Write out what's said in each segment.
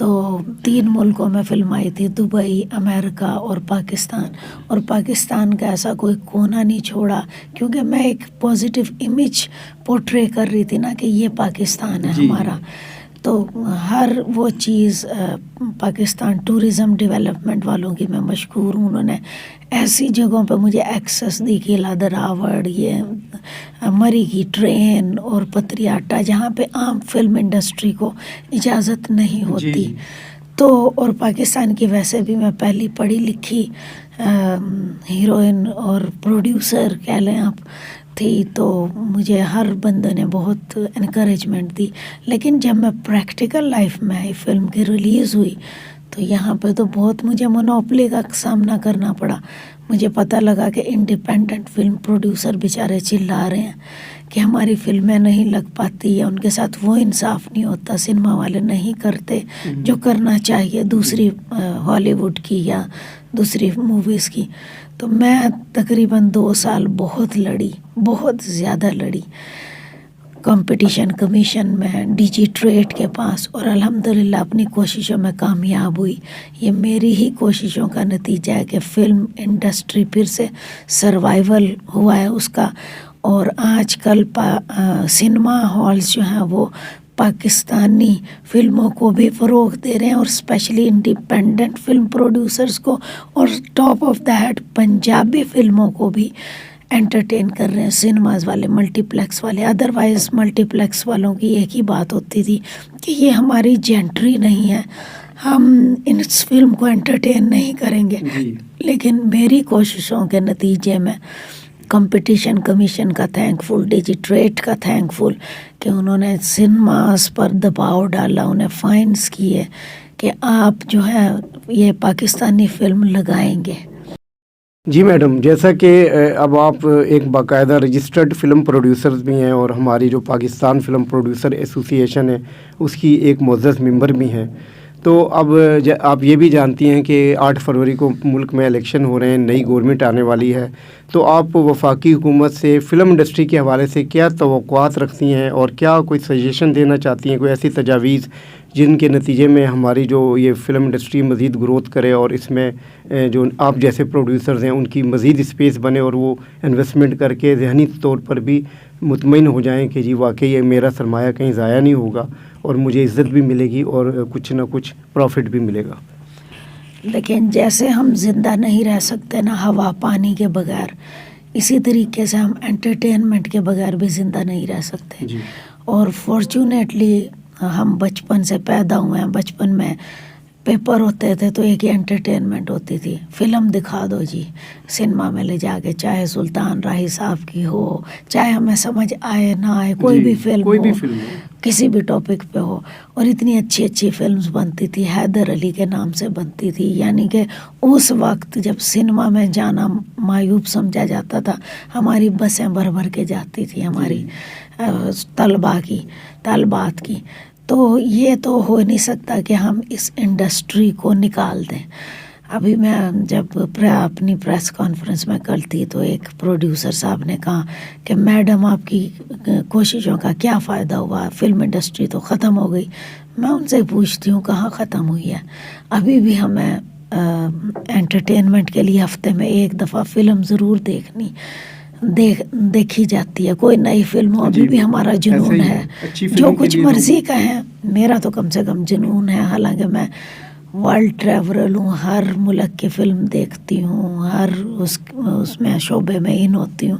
تو 3 ملکوں میں فلم آئی تھی، دبئی، امریکہ اور پاکستان. اور پاکستان کا ایسا کوئی کونا نہیں چھوڑا، کیونکہ میں ایک پازیٹیو امیج پورٹرے کر رہی تھی نا کہ یہ پاکستان ہے ہمارا. تو ہر وہ چیز پاکستان ٹورزم ڈیولپمنٹ والوں کی میں مشکور ہوں. انہوں نے ایسی جگہوں پہ مجھے ایکسیس دی کہ لادراوڑ، یہ مری کی ٹرین اور پتریاٹا، جہاں پہ عام فلم انڈسٹری کو اجازت نہیں ہوتی. تو اور پاکستان کی ویسے بھی میں پہلی پڑھی لکھی ہیروئن اور پروڈیوسر کہہ لیں آپ تھی، تو مجھے ہر بندے نے بہت انکریجمنٹ دی. لیکن جب میں پریکٹیکل لائف میں آئی، فلم کی ریلیز ہوئی، تو یہاں پہ تو بہت مجھے مونوپلی کا سامنا کرنا پڑا. مجھے پتہ لگا کہ انڈیپینڈنٹ فلم پروڈیوسر بیچارے چلا رہے ہیں کہ ہماری فلمیں نہیں لگ پاتی، یا ان کے ساتھ وہ انصاف نہیں ہوتا، سنیما والے نہیں کرتے جو کرنا چاہیے دوسری ہالی ووڈ کی یا دوسری موویز کی. تو میں تقریباً 2 سال بہت لڑی، بہت زیادہ لڑی کمپٹیشن کمیشن میں، ڈی جی ٹریڈ کے پاس، اور الحمدللہ اپنی کوششوں میں کامیاب ہوئی. یہ میری ہی کوششوں کا نتیجہ ہے کہ فلم انڈسٹری پھر سے سروائیول ہوا ہے اس کا. اور آج کل سنیما ہالز جو ہیں وہ پاکستانی فلموں کو بھی فروغ دے رہے ہیں، اور اسپیشلی انڈیپینڈنٹ فلم پروڈیوسرز کو، اور top of the head Punjabi فلموں کو بھی انٹرٹین کر رہے ہیں سنیماز والے، ملٹی پلیکس والے. ادروائز ملٹی پلیکس والوں کی ایک ہی بات ہوتی تھی کہ یہ ہماری جینٹری نہیں ہے، ہم اس فلم کو انٹرٹین نہیں کریں گے. لیکن میری کوششوں کے نتیجے میں کمپٹیشن کمیشن کا تھینک فل، ڈی جی ٹریڈ کا تھینک فل کہ انہوں نے سنیماز پر دباؤ ڈالا، انہیں فائنس کیے کہ آپ جو ہے یہ پاکستانی فلم لگائیں گے. جی میڈم، جیسا کہ اب آپ ایک باقاعدہ رجسٹرڈ فلم پروڈیوسرز بھی ہیں، اور ہماری جو پاکستان فلم پروڈیوسر ایسوسی ایشن ہے اس کی ایک معزز ممبر بھی ہیں، تو اب آپ یہ بھی جانتی ہیں کہ 8 فروری کو ملک میں الیکشن ہو رہے ہیں، نئی گورنمنٹ آنے والی ہے. تو آپ وفاقی حکومت سے فلم انڈسٹری کے حوالے سے کیا توقعات رکھتی ہیں، اور کیا کوئی سجیشن دینا چاہتی ہیں، کوئی ایسی تجاویز جن کے نتیجے میں ہماری جو یہ فلم انڈسٹری مزید گروتھ کرے، اور اس میں جو آپ جیسے پروڈیوسرز ہیں ان کی مزید اسپیس بنے، اور وہ انویسٹمنٹ کر کے ذہنی طور پر بھی مطمئن ہو جائیں کہ جی واقعی یہ میرا سرمایہ کہیں ضائع نہیں ہوگا، اور مجھے عزت بھی ملے گی اور کچھ نہ کچھ پروفٹ بھی ملے گا. لیکن جیسے ہم زندہ نہیں رہ سکتے نا ہوا پانی کے بغیر، اسی طریقے سے ہم انٹرٹینمنٹ کے بغیر بھی زندہ نہیں رہ سکتے. اور فارچونیٹلی ہم بچپن سے پیدا ہوئے ہیں، بچپن میں پیپر ہوتے تھے تو ایک ہی انٹرٹینمنٹ ہوتی تھی، فلم دکھا دو جی سنیما میں لے جا کے، چاہے سلطان راہی صاحب کی ہو، چاہے ہمیں سمجھ آئے نہ آئے، کوئی بھی فلم ہو، کسی بھی ٹاپک پہ ہو. اور اتنی اچھی اچھی فلمز بنتی تھی، حیدر علی کے نام سے بنتی تھی. یعنی کہ اس وقت جب سنیما میں جانا معیوب سمجھا جاتا تھا، ہماری بسیں بھر بھر کے جاتی تھی ہماری طالبات کی. تو یہ تو ہو نہیں سکتا کہ ہم اس انڈسٹری کو نکال دیں. ابھی میں جب اپنی پریس کانفرنس میں کل تھی تو ایک پروڈیوسر صاحب نے کہا کہ میڈم آپ کی کوششوں کا کیا فائدہ ہوا، فلم انڈسٹری تو ختم ہو گئی. میں ان سے پوچھتی ہوں کہاں ختم ہوئی ہے؟ ابھی بھی ہمیں انٹرٹینمنٹ کے لیے ہفتے میں 1 دفعہ فلم ضرور دیکھی جاتی ہے. کوئی نئی فلم ہو، ابھی بھی ہمارا جنون ہے جو کچھ مرضی کا ہے. میرا تو کم سے کم جنون ہے، حالانکہ میں ورلڈ ٹریولر ہوں، ہر ملک کی فلم دیکھتی ہوں، ہر اس میں شعبے میں ان ہوتی ہوں.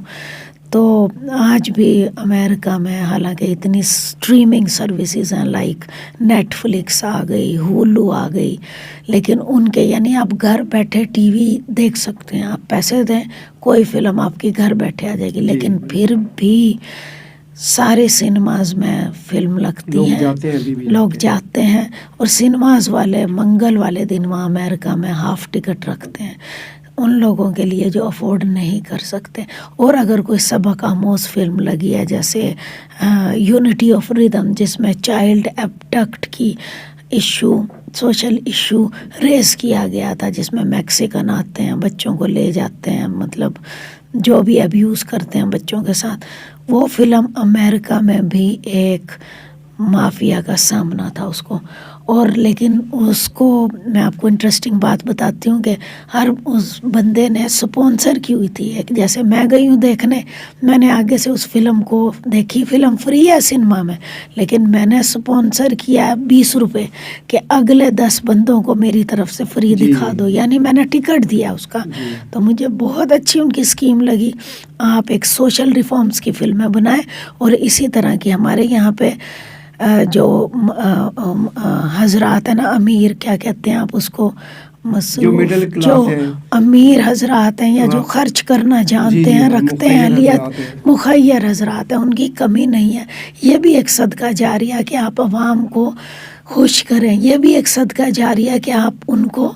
تو آج بھی امریکہ میں حالانکہ اتنی اسٹریمنگ سروسز ہیں، لائک نیٹ فلکس آ گئی، ہولو آ گئی، لیکن ان کے یعنی آپ گھر بیٹھے ٹی وی دیکھ سکتے ہیں، آپ پیسے دیں کوئی فلم آپ کے گھر بیٹھے آ جائے گی. لیکن پھر بھی سارے سنیماز میں فلم لگتی ہیں، لوگ جاتے ہیں. اور سنیماز والے منگل والے دن وہاں امریکہ میں ہاف ٹکٹ رکھتے ہیں ان لوگوں کے لیے جو افورڈ نہیں کر سکتے. اور اگر کوئی سبق آموز فلم لگی ہے جیسے یونٹی آف ریدم، جس میں چائلڈ ایبڈکٹ کی ایشو، سوشل ایشو ریز کیا گیا تھا، جس میں میکسیکن آتے ہیں، بچوں کو لے جاتے ہیں، مطلب جو بھی ابیوز کرتے ہیں بچوں کے ساتھ، وہ فلم امریکہ میں بھی ایک مافیا کا سامنا تھا اس کو. اور لیکن اس کو میں آپ کو انٹرسٹنگ بات بتاتی ہوں کہ ہر اس بندے نے سپانسر کی ہوئی تھی. ایک جیسے میں گئی ہوں دیکھنے, میں نے آگے سے اس فلم کو دیکھی, فلم فری ہے سنیما میں, لیکن میں نے سپانسر کیا ہے 20 روپے کہ اگلے 10 بندوں کو میری طرف سے فری دکھا دو, یعنی میں نے ٹکٹ دیا اس کا. تو مجھے بہت اچھی ان کی اسکیم لگی. آپ ایک سوشل ریفارمز کی فلمیں بنائیں, اور اسی طرح کی ہمارے یہاں پہ جو حضرات ہیں نا, امیر کیا کہتے ہیں آپ اس کو, جو امیر حضرات ہیں یا جو خرچ کرنا جانتے ہیں, رکھتے ہیں اہلیت, مخیر حضرات ہیں, ان کی کمی نہیں ہے. یہ بھی ایک صدقہ جاریہ کہ آپ عوام کو خوش کریں, یہ بھی ایک صدقہ جاریہ کہ آپ ان کو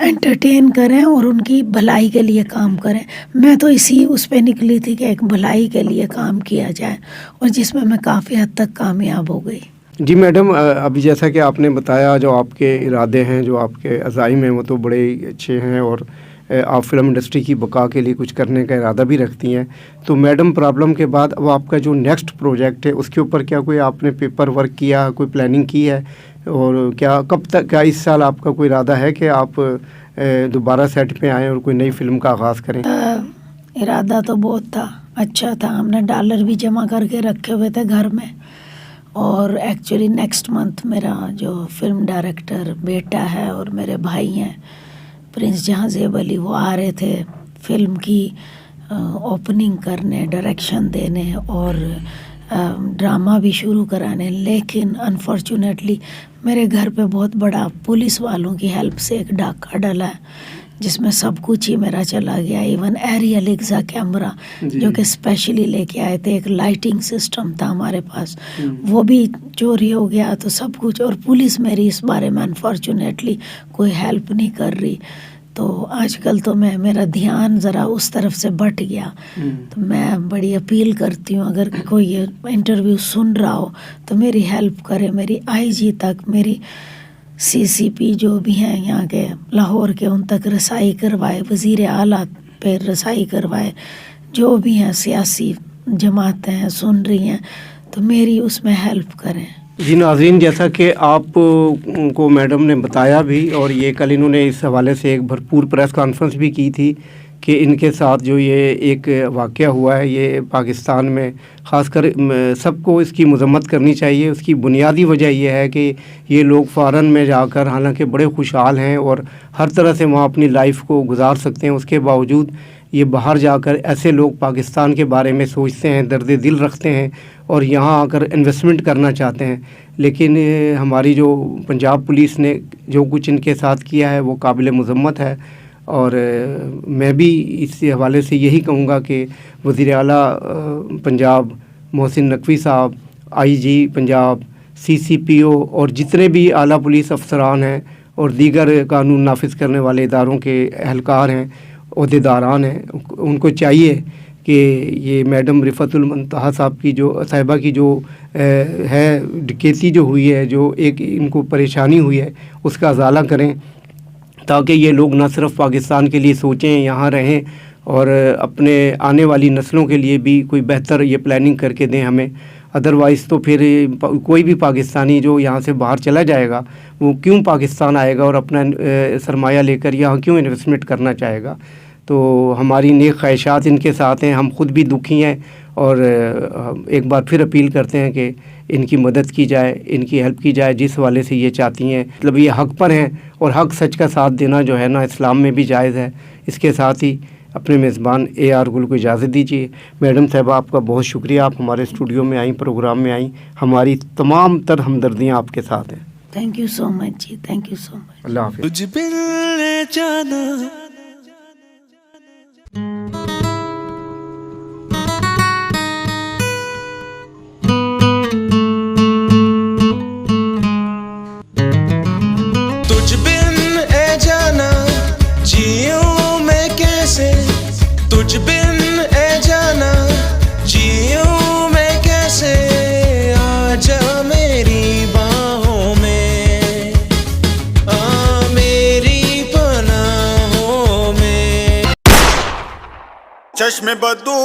انٹرٹین کریں اور ان کی بھلائی کے لیے کام کریں. میں تو اسی اس پہ نکلی تھی کہ ایک بھلائی کے لیے کام کیا جائے, اور جس میں کافی حد تک کامیاب ہو گئی. جی میڈم, ابھی جیسا کہ آپ نے بتایا جو آپ کے ارادے ہیں, جو آپ کے عزائم ہیں, وہ تو بڑے اچھے ہیں, اور آپ فلم انڈسٹری کی بقا کے لیے کچھ کرنے کا ارادہ بھی رکھتی ہیں. تو میڈم پرابلم کے بعد اب آپ کا جو نیکسٹ پروجیکٹ ہے اس کے اوپر کیا کوئی آپ نے پیپر ورک کیا, کوئی پلاننگ کی ہے, اور کیا کب تک, کیا اس سال آپ کا کوئی ارادہ ہے کہ آپ دوبارہ سیٹ پہ آئیں اور کوئی نئی فلم کا آغاز کریں؟ ارادہ تو بہت تھا, اچھا تھا. ہم نے ڈالر بھی جمع کر کے رکھے ہوئے تھے گھر میں, اور ایکچولی نیکسٹ منتھ میرا جو فلم ڈائریکٹر بیٹا ہے اور میرے بھائی ہیں پرنس جہاں زیب علی, وہ آ رہے تھے فلم کی اوپننگ کرنے, ڈائریکشن دینے اور ڈرامہ بھی شروع کرانے. لیکن انفارچونیٹلی میرے گھر پہ بہت بڑا پولیس والوں کی ہیلپ سے ایک ڈاکہ ڈلا ہے جس میں سب کچھ ہی میرا چلا گیا. ایون ایریل ایگزا کیمرہ جو کہ اسپیشلی لے کے آئے تھے, ایک لائٹنگ سسٹم تھا ہمارے پاس, وہ بھی چوری ہو گیا. تو سب کچھ, اور پولیس میری اس بارے میں انفارچونیٹلی کوئی ہیلپ نہیں کر رہی. تو آج کل تو میرا دھیان ذرا اس طرف سے بٹ گیا. تو میں بڑی اپیل کرتی ہوں, اگر کوئی یہ انٹرویو سن رہا ہو تو میری ہیلپ کرے, میری IG تک, میری CCP جو بھی ہیں یہاں کے لاہور کے, ان تک رسائی کروائے, وزیر اعلیٰ پہ رسائی کروائے. جو بھی ہیں سیاسی جماعتیں ہیں سن رہی ہیں تو میری اس میں ہیلپ کریں. جی ناظرین, جیسا کہ آپ کو میڈم نے بتایا بھی, اور یہ کل انہوں نے اس حوالے سے ایک بھرپور پریس کانفرنس بھی کی تھی کہ ان کے ساتھ جو یہ ایک واقعہ ہوا ہے, یہ پاکستان میں خاص کر سب کو اس کی مذمت کرنی چاہیے. اس کی بنیادی وجہ یہ ہے کہ یہ لوگ فارن میں جا کر حالانکہ بڑے خوشحال ہیں اور ہر طرح سے وہاں اپنی لائف کو گزار سکتے ہیں, اس کے باوجود یہ باہر جا کر ایسے لوگ پاکستان کے بارے میں سوچتے ہیں, درد دل رکھتے ہیں, اور یہاں آ کر انویسٹمنٹ کرنا چاہتے ہیں. لیکن ہماری جو پنجاب پولیس نے جو کچھ ان کے ساتھ کیا ہے وہ قابل مذمت ہے. اور میں بھی اس حوالے سے یہی کہوں گا کہ وزیر اعلیٰ پنجاب محسن نقوی صاحب, IG پنجاب, CCPO اور جتنے بھی اعلیٰ پولیس افسران ہیں اور دیگر قانون نافذ کرنے والے اداروں کے اہلکار ہیں, عہدیداران ہیں, ان کو چاہیے کہ یہ میڈم رفعت المنتہا صاحبہ کی جو ہے ڈکیتی جو ہوئی ہے, جو ایک ان کو پریشانی ہوئی ہے, اس کا ازالہ کریں, تاکہ یہ لوگ نہ صرف پاکستان کے لیے سوچیں, یہاں رہیں, اور اپنے آنے والی نسلوں کے لیے بھی کوئی بہتر یہ پلاننگ کر کے دیں ہمیں. ادروائز تو پھر کوئی بھی پاکستانی جو یہاں سے باہر چلا جائے گا وہ کیوں پاکستان آئے گا اور اپنا سرمایہ لے کر یہاں کیوں انویسٹمنٹ کرنا چاہے گا. تو ہماری نیک خواہشات ان کے ساتھ ہیں, ہم خود بھی دکھی ہیں, اور ایک بار پھر اپیل کرتے ہیں کہ ان کی مدد کی جائے, ان کی ہیلپ کی جائے جس والے سے یہ چاہتی ہیں. مطلب یہ حق پر ہیں, اور حق سچ کا ساتھ دینا جو ہے نا اسلام میں بھی جائز ہے. اس کے ساتھ ہی اپنے میزبان AR گل کو اجازت دیجیے. میڈم صاحبہ, آپ کا بہت شکریہ, آپ ہمارے اسٹوڈیو میں آئیں, پروگرام میں آئیں. ہماری تمام تر ہمدردیاں آپ کے ساتھ ہیں. تھینک یو سو مچ جی, تھینک یو سو مچ. اللہ حافظ. تجھ بن جانا چشم بدو